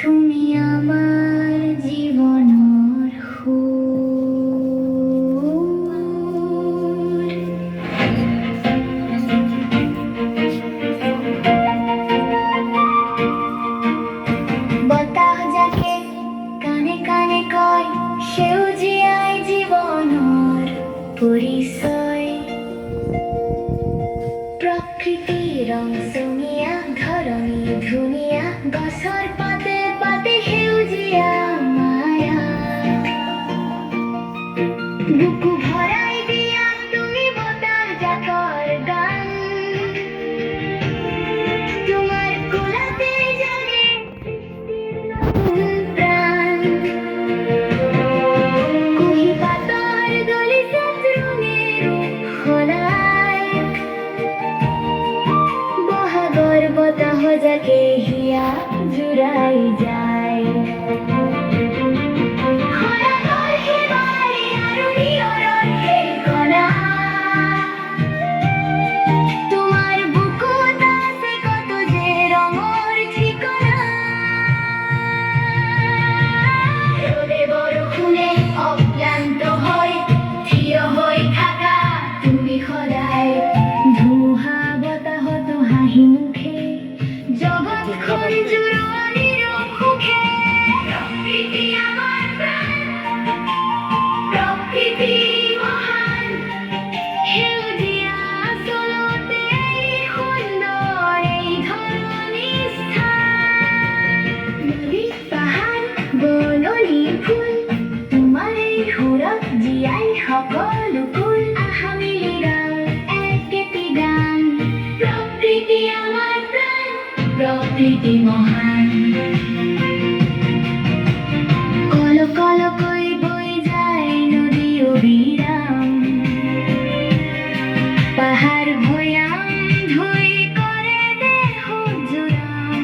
তুমি আমার জীবনৰ সুৰ। বতাহ যাকে কানে কানে কয়, সেউজীয়াই জীৱনৰ পৰিচয়। প্ৰকৃতি ৰংচঙীয়া, ধৰণী ধুনীয়া, গছৰ পাতে পাতে সেউজীয়া মায়া। বুকু ভৰাই দিয়া তুমি বতাহ জাকৰ গান, তোমাৰ কোলাতে জাগে নতুন প্ৰাণ। কুঁহি পাতৰ গলিচাত ৰঙেৰে সলাই, বহাগৰ বতাহ যাকে হিয়া জুৰাই যায়। খৰাঙৰ সিবাৰে আৰু নিয়ৰৰ সেই কণা, তোমাৰ বুকুত আছে কত যে ৰঙৰ ঠিকনা। ৰ'দে বৰষুণে অক্লান্ত হৈ থিয় হৈ থাকা তুমি সদায়। ধুমুহা বতাহতো হাঁহি মুখে জগতখন জোৰোৱালীৰ সুখে। প্ৰকৃতি আমাৰ প্ৰাণ, প্ৰকৃতি মহান, সেউজীয়া আচলতে সুন্দৰ এই ধৰণীৰ স্থান। নদী পাহাৰ বননি ফুল, তোমাৰ এই সুৰত জীয়াই সকলো কুল। আহা মিলি গাওঁ একেটি গান, প্ৰকৃতি আমাৰ প্ৰাণ, প্ৰকৃতি মহান। কল কলকৈ বৈ যায় নদী অবিৰাম, পাহাৰ ভৈয়াম ধুই কৰে দেহ জোৰাম।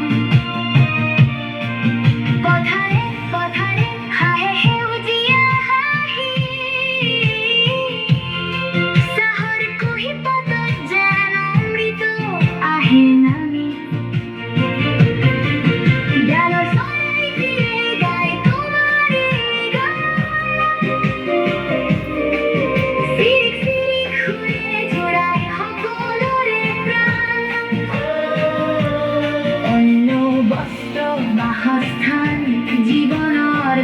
পথাৰে পথাৰে হাঁহে সেউজীয়া হাঁহি, চাহৰ কুঁহি পাতত যেন অমৃত আহে নামি। ডালৰ চৰাইটিয়ে গায় তোমাৰেই গান, চিৰিক চিৰিক সুৰে জোৰাই সকলোৰে প্ৰাণ। অন্ন বস্ত্ৰ বাসস্থান জীৱনৰ